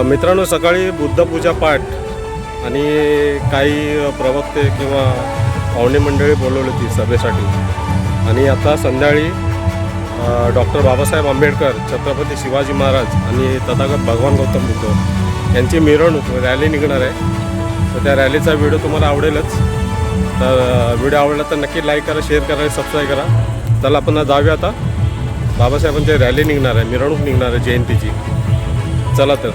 मित्रांनो, सकाळी बुद्धपूजा पाठ आणि काही प्रवक्ते किंवा पाहुणे मंडळी बोलवली होती सभेसाठी. आणि आता संध्याकाळी डॉक्टर बाबासाहेब आंबेडकर, छत्रपती शिवाजी महाराज आणि तथागत भगवान गौतम बुद्ध यांची मिरवणूक रॅली निघणार आहे. तर त्या रॅलीचा व्हिडिओ तुम्हाला आवडेलच. तर व्हिडिओ आवडला तर नक्की लाईक करा, शेअर करा, सबस्क्राईब करा. चला आपण जाऊया. आता बाबासाहेबांची रॅली निघणार आहे, मिरवणूक निघणार आहे जयंतीची. चला तर.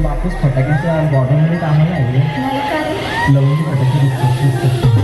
वापस फटाक्याच्या बॉर्डरमध्ये कामाला आहे लवंगी फटाके दिसतात.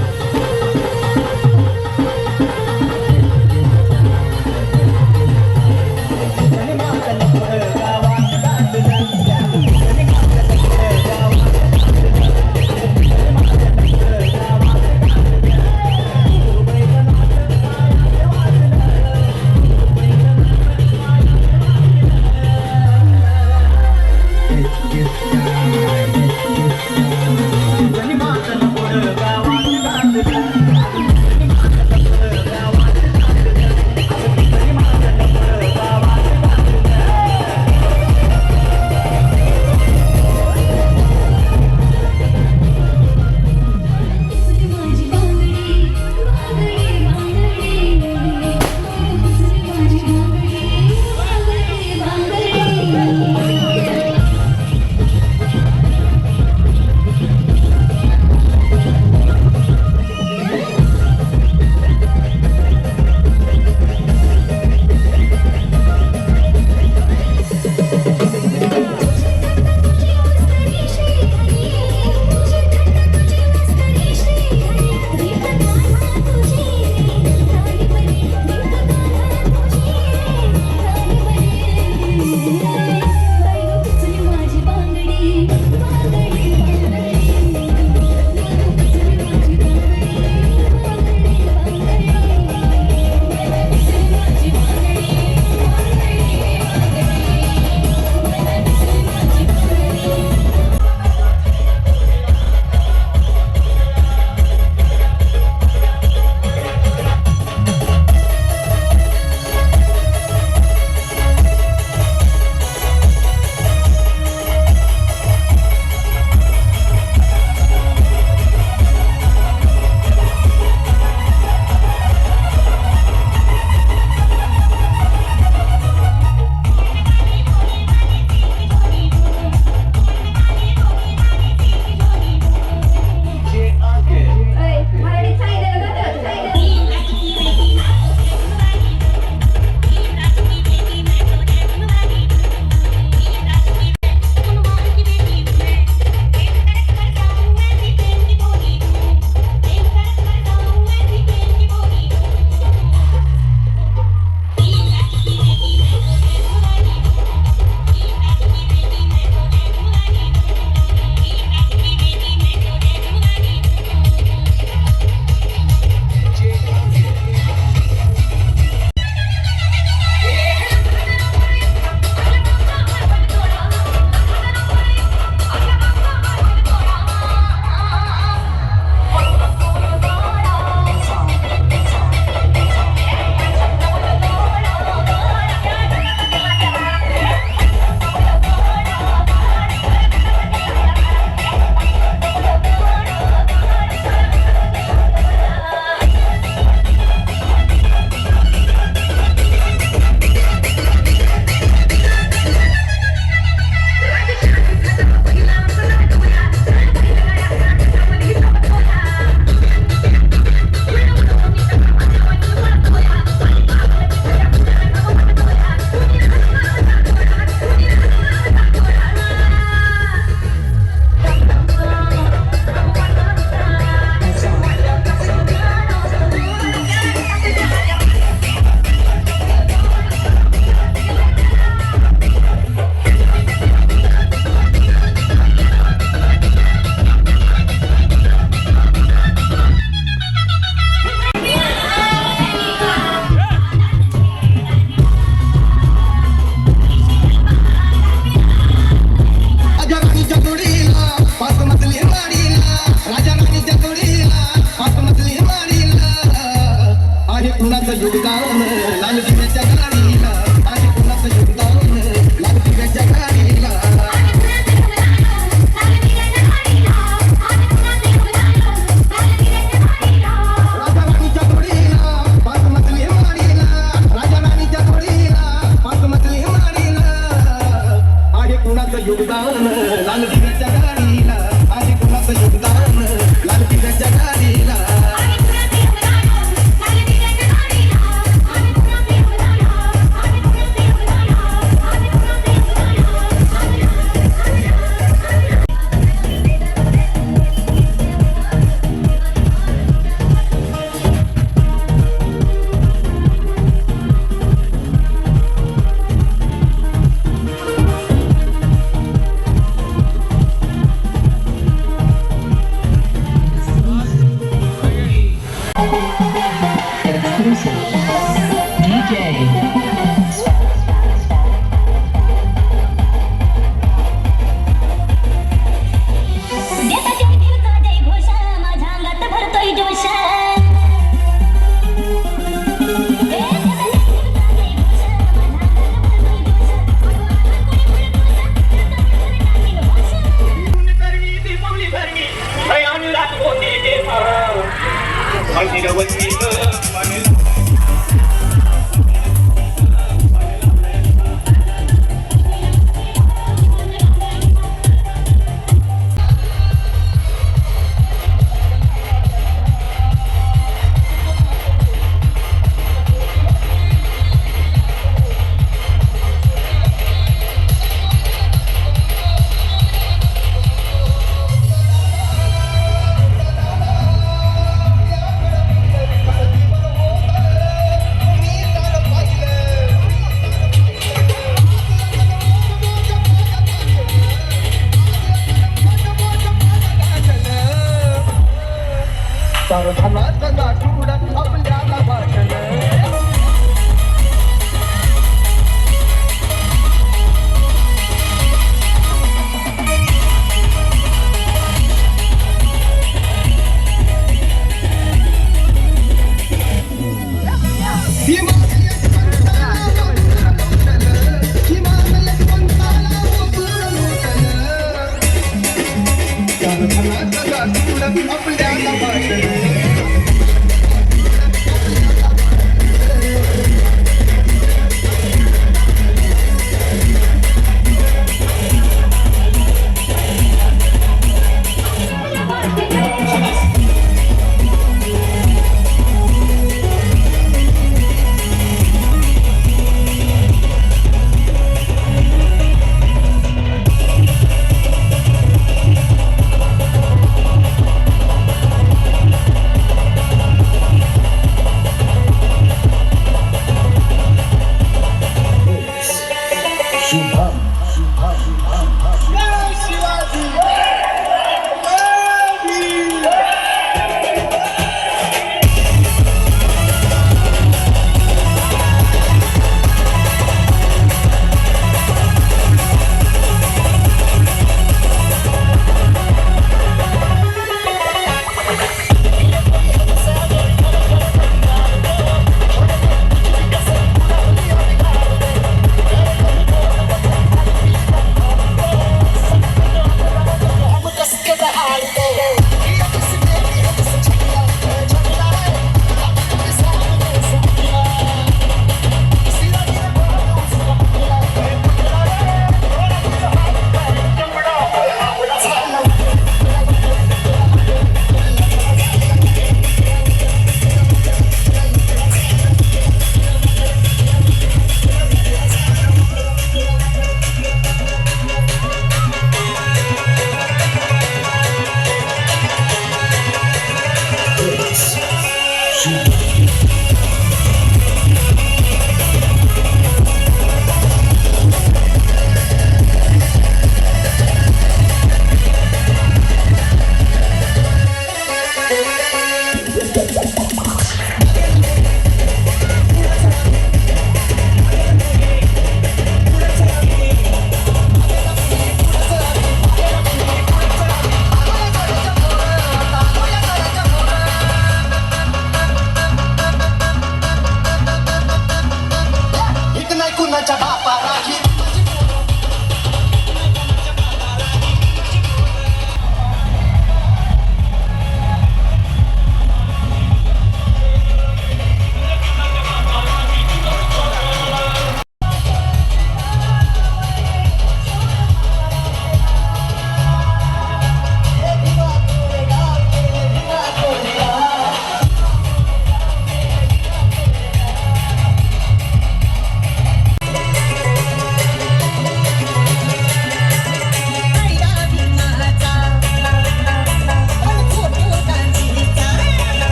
कोणाचं योगदान लाल दिव्याच्या गाडीला आणि कोणाचं योगदान लाल दिव्याच्या गाडीला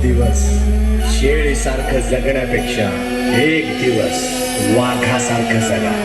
दिवस शेळीसारखं जगण्यापेक्षा एक दिवस वाघासारखं जगा.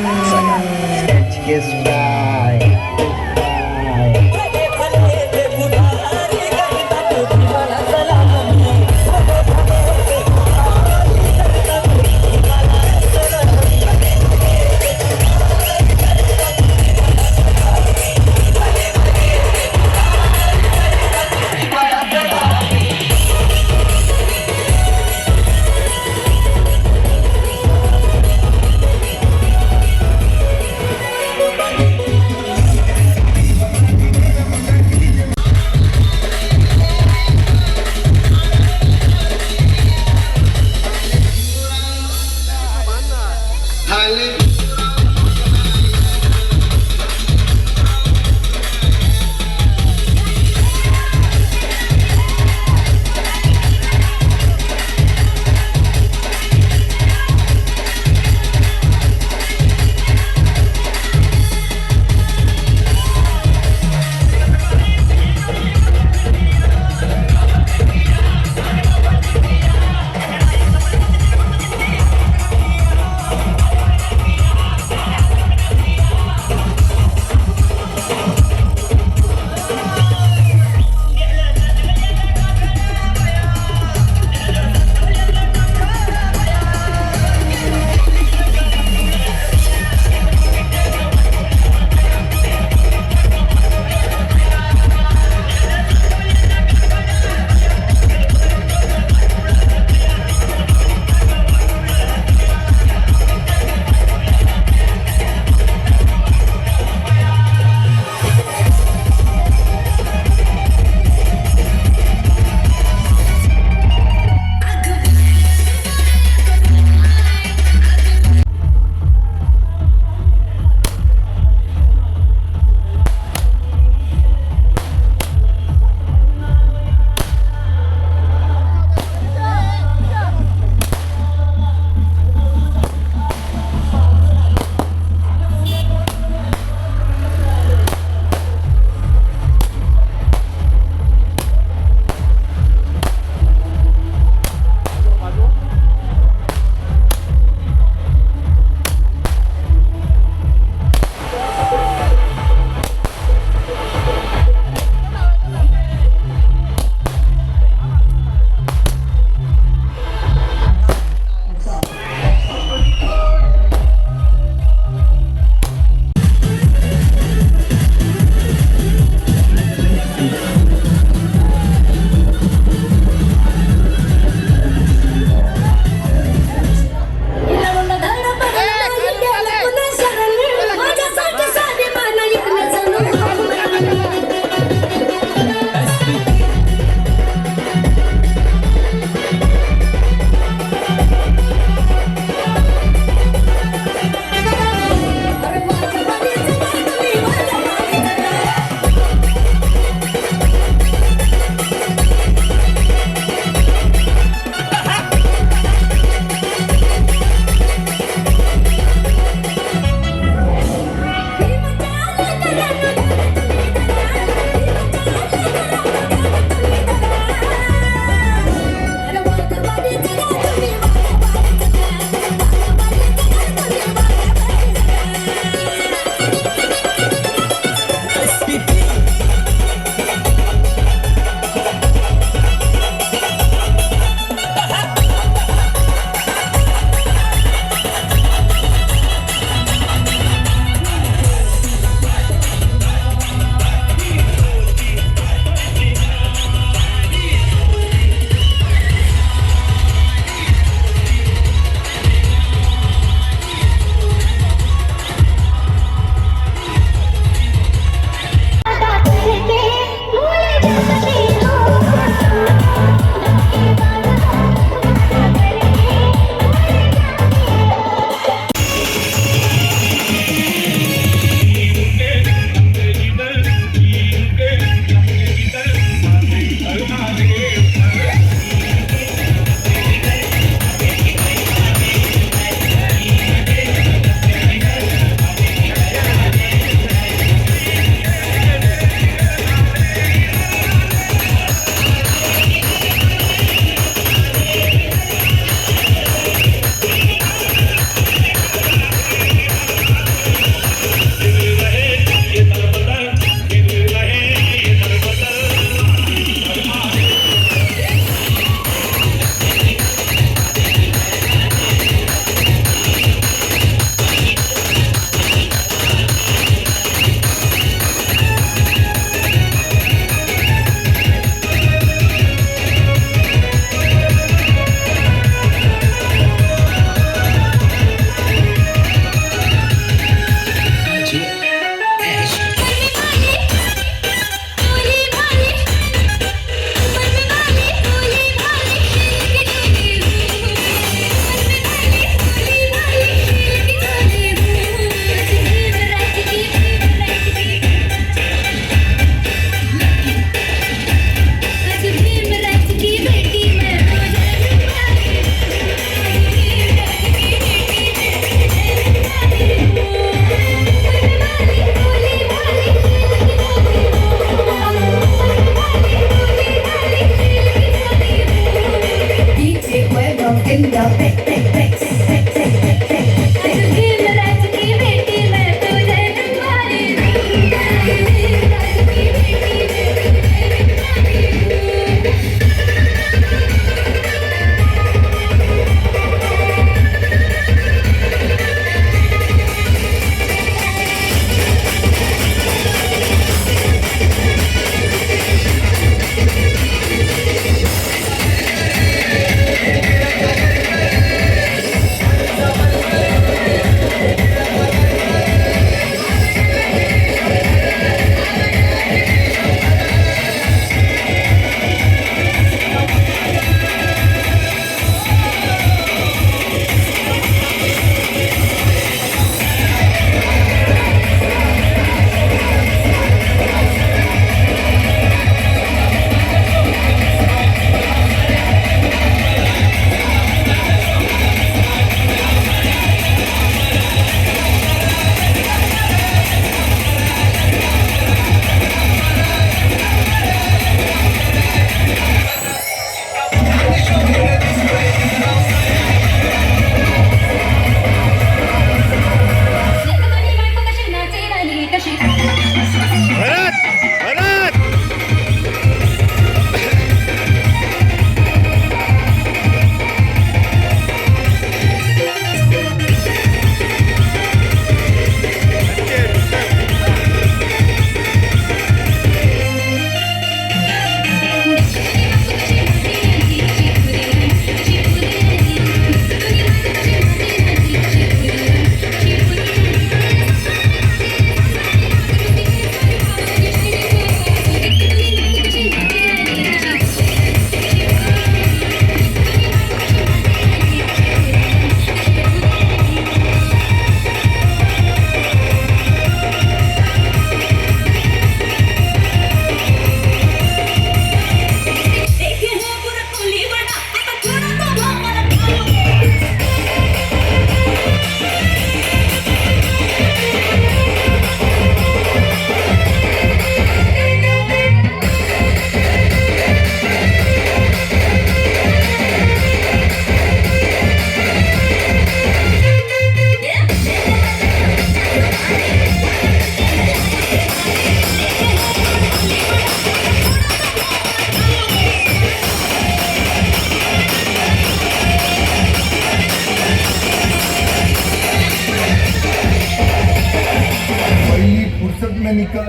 फुर्सत में निकल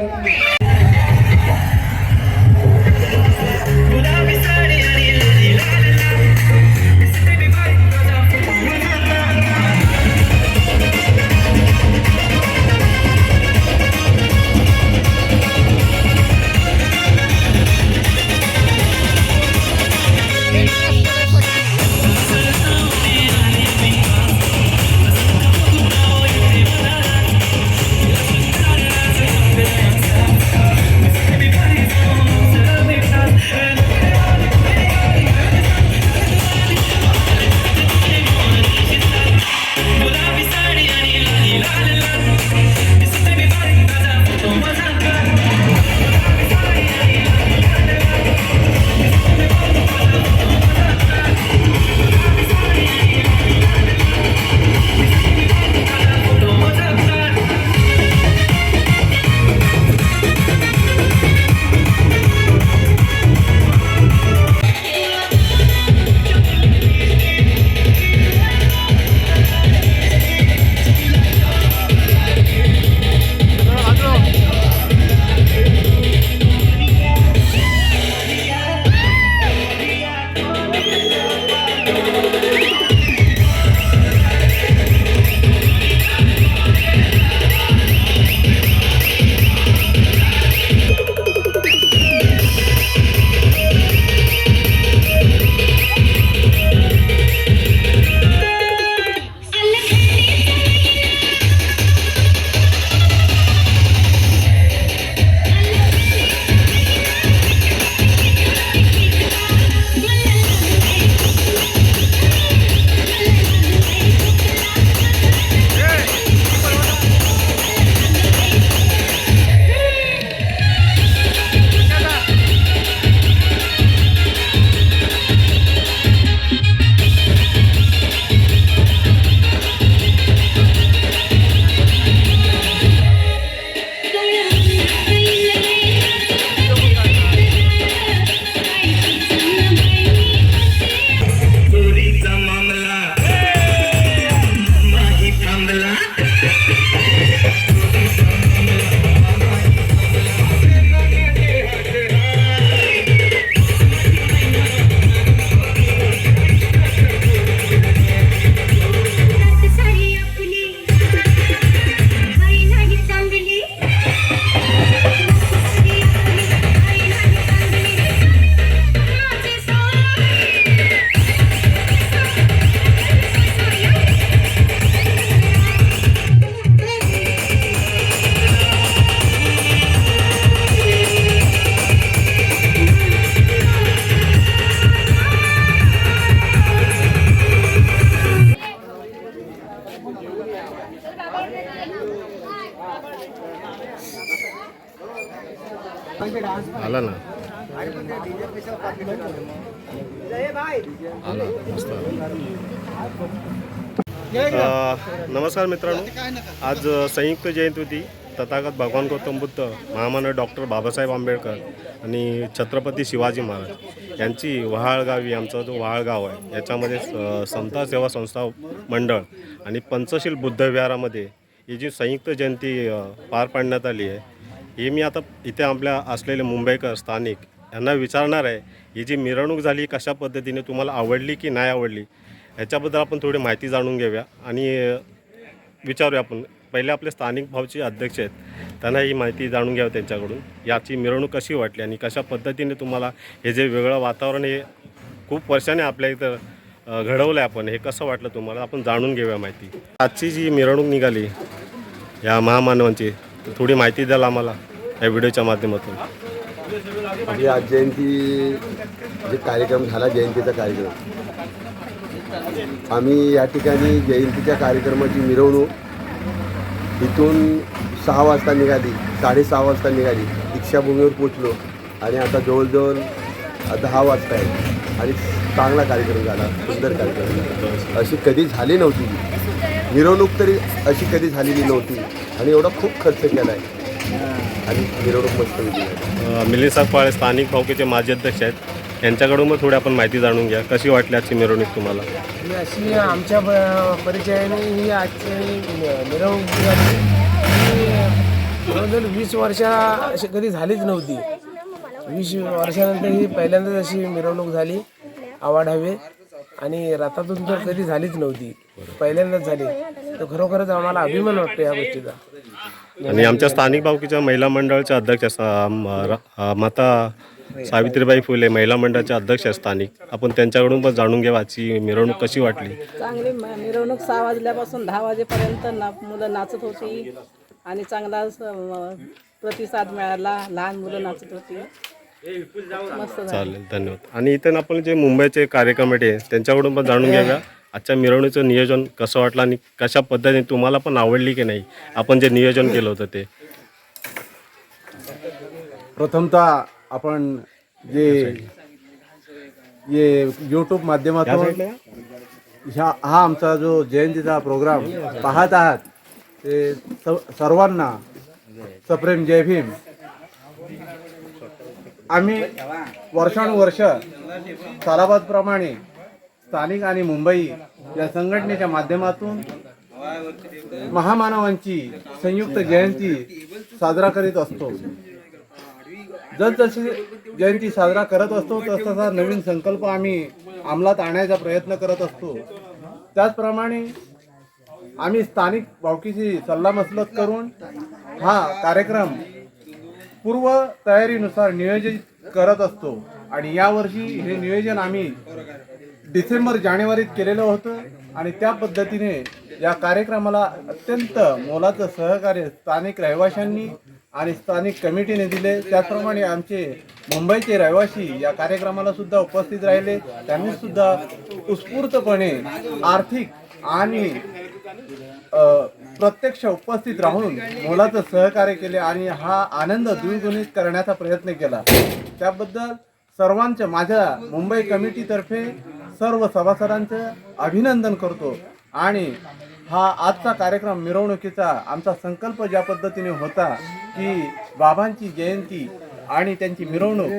आला ना आला मस्त नमस्कार मित्रांनो, आज संयुक्त जयंती होती. तथागत भगवान गौतम बुद्ध, महामानव डॉक्टर बाबासाहेब आंबेडकर आणि छत्रपती शिवाजी महाराज यांची वहाळगावी, आमचा जो वहाळगाव आहे याच्यामध्ये समता सेवा संस्था मंडळ आणि पंचशील बुद्ध विहारामध्ये ही जी संयुक्त जयंती पार पाडण्यात आली आहे, ही मी आता इथे आपल्या असलेले मुंबईकर स्थानिक यांना विचारणार आहे. ही जी मिरवणूक झाली कशा पद्धतीने तुम्हाला आवडली की नाही आवडली याच्याबद्दल आपण थोडी माहिती जाणून घेऊया आणि विचारूया. आपण पहिले आपले स्थानिक भावचे अध्यक्ष आहेत, त्यांना ही माहिती जाणून घ्यावी त्यांच्याकडून. याची मिरवणूक कशी वाटली आणि कशा पद्धतीने तुम्हाला हे जे वेगळं वातावरण हे खूप वर्षाने आपल्या इथं घडवलं आहे आपण, हे कसं वाटलं तुम्हाला, आपण जाणून घेऊया माहिती. आजची जी मिरवणूक निघाली या महामानवांची, थोडी माहिती द्याल आम्हाला या व्हिडिओच्या माध्यमातून. म्हणजे आज जयंती जे कार्यक्रम झाला, जयंतीचा कार्यक्रम, आम्ही या ठिकाणी जयंतीच्या कार्यक्रमाची मिरवणूक इथून 6 वाजता निघाली, 6:30 वाजता निघाली, दीक्षाभूमीवर पोचलो आणि आता जवळजवळ 10 वाजता आहे आणि चांगला कार्यक्रम झाला, सुंदर कार्यक्रम झाला. अशी कधी झाली नव्हती मिरवणूक, तरी अशी कधी झालेली नव्हती आणि एवढा खूप खर्च केला आहे आणि मिरवणूक मस्त होती. मिलिंद सागपाळे स्थानिक भावकीचे माजी अध्यक्ष आहेत, यांच्याकडून मग थोडी आपण माहिती जाणून घ्या. कशी वाटली आजची मिरवणूक तुम्हाला? अशी आमच्या परिचयाने ही आजची मिरवणूक जी जवळजवळ 20 वर्षा अशी कधी झालीच नव्हती. 20 वर्षानंतर ही पहिल्यांदाच अशी मिरवणूक झाली आवाढावे, आणि रथातून तर कधी झालीच नव्हती, पहिल्यांदाच झाली. तर खरोखरच आम्हाला अभिमान वाटतो या गोष्टीचा. आणि आमच्या स्थानिक भावकीच्या महिला मंडळाच्या अध्यक्ष माता सावित्रीबाई फुले महिला मंडळाच्या अध्यक्ष स्थानिक, आपण त्यांच्याकडून पण जाणून घ्यावा आजची मिरवणूक कशी वाटली. चांगली मिरवणूक 6 वाजल्यापासून 10 वाजेपर्यंत मुलं नाचत होती आणि चांगला प्रतिसाद मिळाला. लहान मुलं नाचत होती, मस्त झालं. चालेल, धन्यवाद. आणि इथं आपण जे मुंबईचे कार्यक्रम आहे त्यांच्याकडून पण जाणून घ्याव्या आजच्या मिरवणुकीचं नियोजन कसं वाटलं आणि कशा पद्धतीने तुम्हाला पण आवडली की नाही आपण जे नियोजन केलं होतं ते. प्रथमतः आपण जे यूट्यूब माध्यमातून हा आमचा जो जयंतीचा प्रोग्राम पाहत आहात ते सर्वांना सप्रेम जय भीम. आम्ही वर्षानुवर्ष सालाबादप्रमाणे स्थानिक आणि मुंबई या संघटनेच्या माध्यमातून महामानवांची संयुक्त जयंती साजरा करीत असतो. जसजशी जयंती साजरा करत असतो तसतसा नवीन संकल्प आम्ही अंमलात आणण्याचा प्रयत्न करत असतो. त्याचप्रमाणे आम्ही स्थानिक भावकीशी सल्लामसलत करून हा कार्यक्रम पूर्व तयारीनुसार नियोजित करत असतो. आणि यावर्षी हे नियोजन आम्ही डिसेंबर जानेवारीत केलेलं होतं आणि त्या पद्धतीने या कार्यक्रमाला अत्यंत मोलाचं सहकार्य स्थानिक रहिवाशांनी आणि स्थानिक कमिटीने दिले. त्याचप्रमाणे आमचे मुंबईचे रहिवासी या कार्यक्रमाला सुद्धा उपस्थित राहिले. त्यांनी सुद्धा उत्स्फूर्तपणे आर्थिक आणि प्रत्यक्ष उपस्थित राहून मोलाचं सहकार्य केले आणि हा आनंद द्विगुणित करण्याचा प्रयत्न केला. त्याबद्दल सर्वांचं माझ्या मुंबई कमिटीतर्फे सर्व सभासदांचं अभिनंदन करतो. आणि हा आजचा कार्यक्रम मिरवणुकीचा आमचा संकल्प ज्या पद्धतीने होता की बाबांची जयंती आणि त्यांची मिरवणूक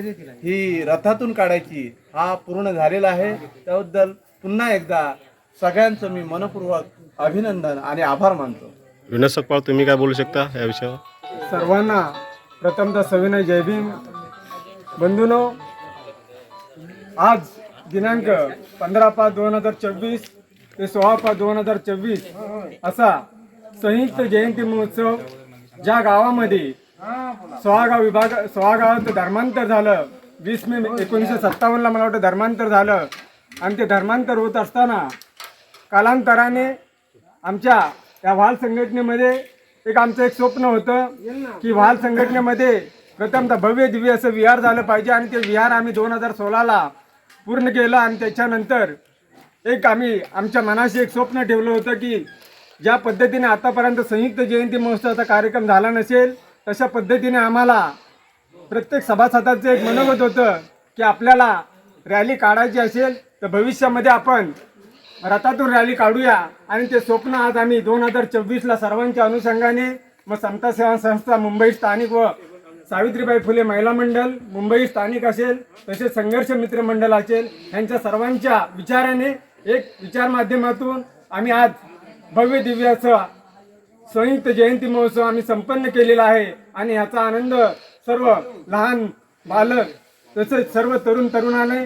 ही रथातून काढायची, हा पूर्ण झालेला आहे. त्याबद्दल पुन्हा एकदा सगळ्यांचं मी मनपूर्वक अभिनंदन आणि आभार मानतो. विनोद सकपाळ, तुम्ही काय बोलू शकता या विषयावर. सर्वांना प्रथमतः सविनय जय भीम. बंधूंनो, आज दिनांक 15/5/2024 ते 16/5/2024 असा संयुक्त जयंती महोत्सव ज्या गावामध्ये सोहा गावात धर्मांतर झालं. 20 मे 1957ला मला वाटतं धर्मांतर झालं. आणि ते धर्मांतर होत असताना कालांतराने आमच्या या व्हाल संघटनेमध्ये आमचं एक स्वप्न होतं की व्हाल संघटनेमध्ये प्रथमतः भव्य दिव्य असं विहार झालं पाहिजे. आणि ते विहार आम्ही 2016ला पूर्ण केलं. आणि त्याच्यानंतर आम्ही आमच्या मनाशी एक स्वप्न ठेवलं होतं की ज्या पद्धतीने आतापर्यंत संयुक्त जयंती महोत्सवाचा कार्यक्रम झाला नसेल तशा पद्धतीने आम्हाला प्रत्येक सभासदाचं एक मनोगत होतं की आपल्याला रॅली काढायची असेल तर भविष्यामध्ये आपण रथातून रॅली काढूया. आणि ते स्वप्न आज आम्ही 2024ला सर्वांच्या अनुषंगाने मग समता सेवा संस्था मुंबई स्थानिक व सावित्रीबाई फुले महिला मंडळ मुंबई स्थानिक असेल तसेच संघर्ष मित्र मंडळ असेल यांच्या सर्वांच्या विचाराने एक विचार माध्यमातून आम्ही आज भव्य दिव्य असं संयुक्त जयंती महोत्सव आम्ही संपन्न केलेला आहे. आणि याचा आनंद सर्व लहान बालक तसेच सर्व तरुण तरुणाने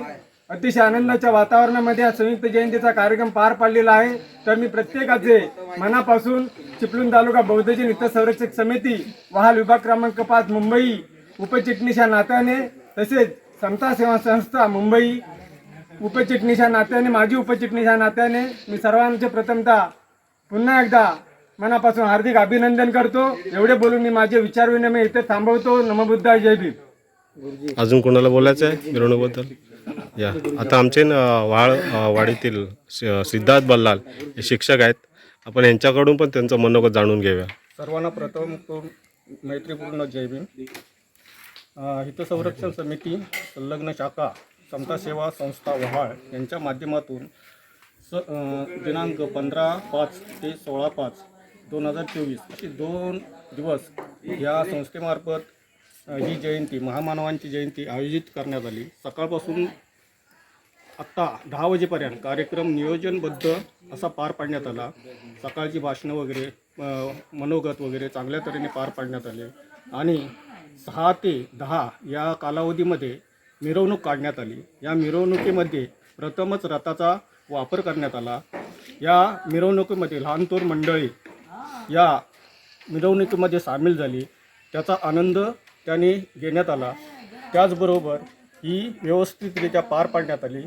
अतिशय आनंदाच्या वातावरणामध्ये हा संयुक्त जयंतीचा कार्यक्रम पार पाडलेला आहे. तर मी प्रत्येकाचे मनापासून चिपळूण तालुका बौद्धजन हित संरक्षक समिती वहाल विभाग क्रमांक 5 मुंबई उपचिटणीस या नात्याने तसेच समता सेवा संस्था मुंबई उपचिटणीस या नात्याने माजी उपचिटणीस या नात्याने मी सर्वांचे प्रथमतः पुन्हा एकदा मनापासून हार्दिक अभिनंदन करतो. एवढे बोलून मी माझे विचार विनिमय इथे थांबवतो. नमो बुद्धाय, जय भीम. अजून कोणाला बोलायचं आहे मिरवणुकीबद्दल? या आता आमचे वाडीतील सिद्धार्थ बल्लाल हे शिक्षक आहेत. आपण यांच्याकडून पण त्यांचं मनोगत जाणून घेऊया. सर्वांना प्रथम तो मैत्रीपूर्ण जय भीम. हितसंरक्षण समिती संलग्न शाखा समता सेवा संस्था वहाळ यांच्या माध्यमातून दिनांक 15/5 ते 16/5/2024 अशी 2 दिवस या संस्थेमार्फत ही जयंती महामानवांची जयंती आयोजित करण्यात आली. सकाळपासून आत्ता 10 वाजेपर्यंत कार्यक्रम नियोजनबद्ध असा पार पाडण्यात आला. सकाळची भाषणं वगैरे मनोगत वगैरे चांगल्या तऱ्हेने पार पाडण्यात आले आणि 6 ते 10 या कालावधीमध्ये मिरवणूक काढण्यात आली. या मिरवणुकीमध्ये प्रथमच रथाचा वापर करण्यात आला. या मिरवणुकीमध्ये लहान थोर मंडळी या मिरवणुकीमध्ये सामील झाली. त्याचा आनंद त्याने घेण्यात आला. त्याचबरोबर ही व्यवस्थितरित्या पार पाडण्यात आली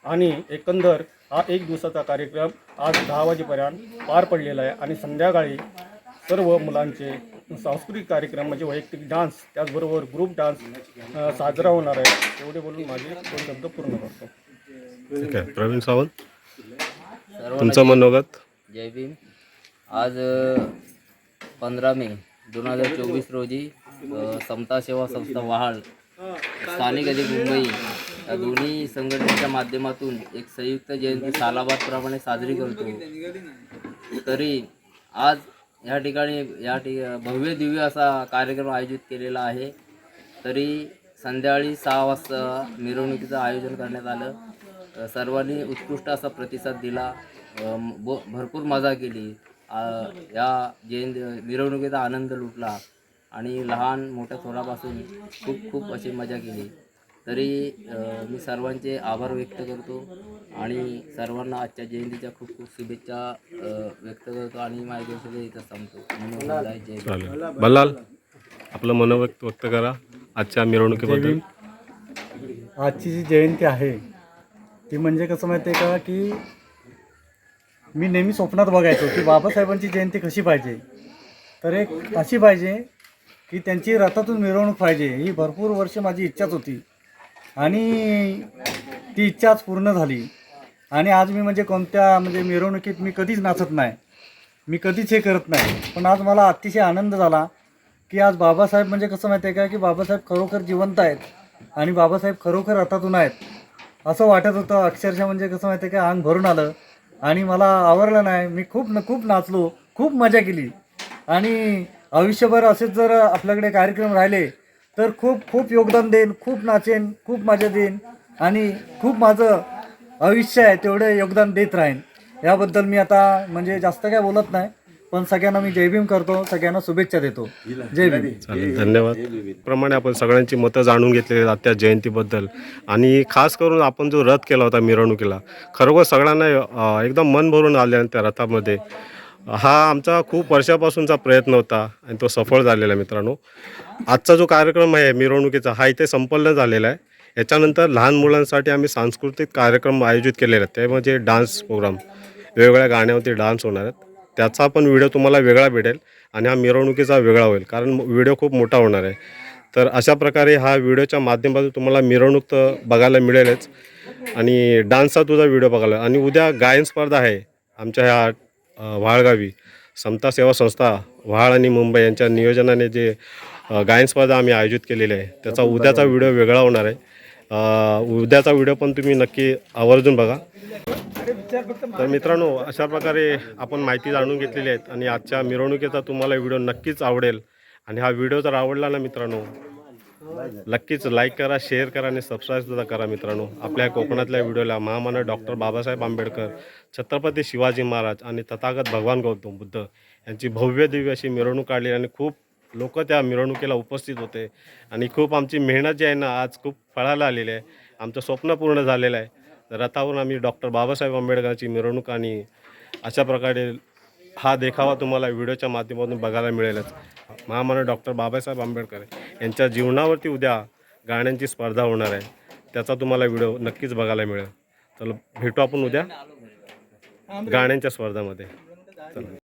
आणि एकंदर हा 1 दिवसाचा कार्यक्रम आज 10 वाजेपर्यंत पार पडलेला आहे आणि संध्याकाळी सर्व मुलांचे सांस्कृतिक कार्यक्रम म्हणजे वैयक्तिक डान्स त्याचबरोबर ग्रुप डान्स साजरा होणार आहे. एवढे बोलून माझे 2 शब्द पूर्ण करतो. ठीक आहे. प्रवीण सावंत, तुमचं मनोगत. जय भीम. आज 15 मे 2024 रोजी समता सेवा संस्था वहाळ स्थानिक अधिक मुंबई या दोन्ही संघटनेच्या माध्यमातून एक संयुक्त जयंती सालाबादप्रमाणे साजरी करतो. तरी आज या ठिकाणी भव्य दिव्य असा कार्यक्रम आयोजित केलेला आहे. तरी संध्याकाळी 6 वाजता मिरवणुकीचं आयोजन करण्यात आलं. सर्वांनी उत्कृष्ट असा प्रतिसाद दिला. भरपूर मजा केली. या जयंती मिरवणुकीचा आनंद लुटला आणि लहान मोठ्या थोरापासून खूप अशी मजा केली. तरी मी सर्वांचे आभार व्यक्त करतो आणि सर्वांना आजच्या जयंतीच्या खूप शुभेच्छा व्यक्त करतो आणि माझ्या दिवसाला इथं थांबतो. चालेल. बल्लाल, आपलं मनोगत व्यक्त करा आजच्या मिरवणुकीबद्दल. आजची जी जयंती आहे ती म्हणजे कसं माहिती आहे का की मी नेहमी स्वप्नात बघायचो की बाबासाहेबांची जयंती कशी पाहिजे. तर एक अशी पाहिजे की त्यांची रथातून मिरवणूक पाहिजे. ही भरपूर वर्ष माझी इच्छाच होती आणि ती इच्छा आज पूर्ण झाली. आणि आज मी म्हणजे कोणत्या मिरवणुकीत मी कधीच नाचत नाही, मी कधीच हे करत नाही. पण आज मला अतिशय आनंद झाला की आज बाबासाहेब म्हणजे कसं माहिती आहे का की बाबासाहेब खरोखर जिवंत आहेत आणि बाबासाहेब खरोखर रथातून आहेत असं वाटत होतं. अक्षरशः म्हणजे कसं माहिती आहे का अंग भरून आलं आणि मला आवडलं नाही. मी खूप नाचलो, खूप मजा केली आणि आयुष्यभर असेच जर आपल्याकडे कार्यक्रम राहिले तर खूप योगदान देईन, खूप नाचेन, खूप मजा देईन आणि खूप माझं आयुष्य आहे तेवढं योगदान देत राहीन. याबद्दल मी आता म्हणजे जास्त काय बोलत नाही, पण सगळ्यांना मी जय भीम करतो, सगळ्यांना शुभेच्छा देतो. जय भीम. चालेल, धन्यवाद. प्रमाणे आपण सगळ्यांची मतं जाणून घेतलेली आहेत त्या जयंतीबद्दल आणि खास करून आपण जो रथ केला होता मिरवणुकीला, खरोखर सगळ्यांना एकदम मन भरून आले त्या रथामध्ये. हा आमचा खूप वर्षापासूनचा प्रयत्न होता आणि तो सफळ झालेला आहे. मित्रांनो, आजचा जो कार्यक्रम आहे मिरवणुकीचा हा इथे संपन्न झालेला आहे. याच्यानंतर लहान मुलांसाठी आम्ही सांस्कृतिक कार्यक्रम आयोजित केलेले आहेत. ते म्हणजे डान्स प्रोग्राम, वेगवेगळ्या गाण्यावरती डान्स होणार आहेत. त्याचा पण व्हिडिओ तुम्हाला वेगळा भेटेल आणि हा मिरवणुकीचा वेगळा होईल कारण व्हिडिओ खूप मोठा होणार आहे. तर अशा प्रकारे हा व्हिडिओच्या माध्यमातून तुम्हाला मिरवणूक तर बघायला मिळेलच आणि डान्सचा तुझा व्हिडिओ बघायला. आणि उद्या गायन स्पर्धा आहे आमच्या ह्या वहाळगावी. समता सेवा संस्था वहाळ आणि मुंबई यांच्या नियोजनाने जे गायन स्पर्धा आम्ही आयोजित केलेली आहे त्याचा उद्याचा व्हिडिओ वेगळा होणार आहे. उद्याचा व्हिडिओ पण तुम्ही नक्की आवर्जून बघा. तर मित्रांनो, अशा प्रकारे आपण माहिती जाणून घेतलेली आहेत आणि आजच्या मिरवणुकीचा तुम्हाला व्हिडिओ नक्कीच आवडेल. आणि हा व्हिडिओ जर आवडला ना मित्रांनो, नक्कीच लाईक करा, शेअर करा आणि सबस्क्राईबसुद्धा करा. मित्रांनो, आपल्या कोकणातल्या व्हिडिओला महामानव डॉक्टर बाबासाहेब आंबेडकर, छत्रपती शिवाजी महाराज आणि तथागत भगवान गौतम बुद्ध यांची भव्य दिव्य अशी मिरवणूक काढली आणि खूप लोक त्या मिरवणुकीला उपस्थित होते आणि खूप आमची मेहनत जी आहे ना आज खूप फळाला आलेली आहे. आमचं स्वप्न पूर्ण झालेलं आहे. रथावरून आम्ही डॉक्टर बाबासाहेब आंबेडकरांची मिरवणूक आणि अशा प्रकारे हा देखावा तुम्हाला व्हिडिओच्या माध्यमातून बघायला मिळेलच. महामानव डॉक्टर बाबासाहेब आंबेडकर यांच्या जीवनावरती उद्या गाण्यांची स्पर्धा होणार आहे. त्याचा तुम्हाला व्हिडिओ नक्कीच बघायला मिळेल. तर भेटू आपण उद्या गाण्यांच्या स्पर्धामध्ये. चला.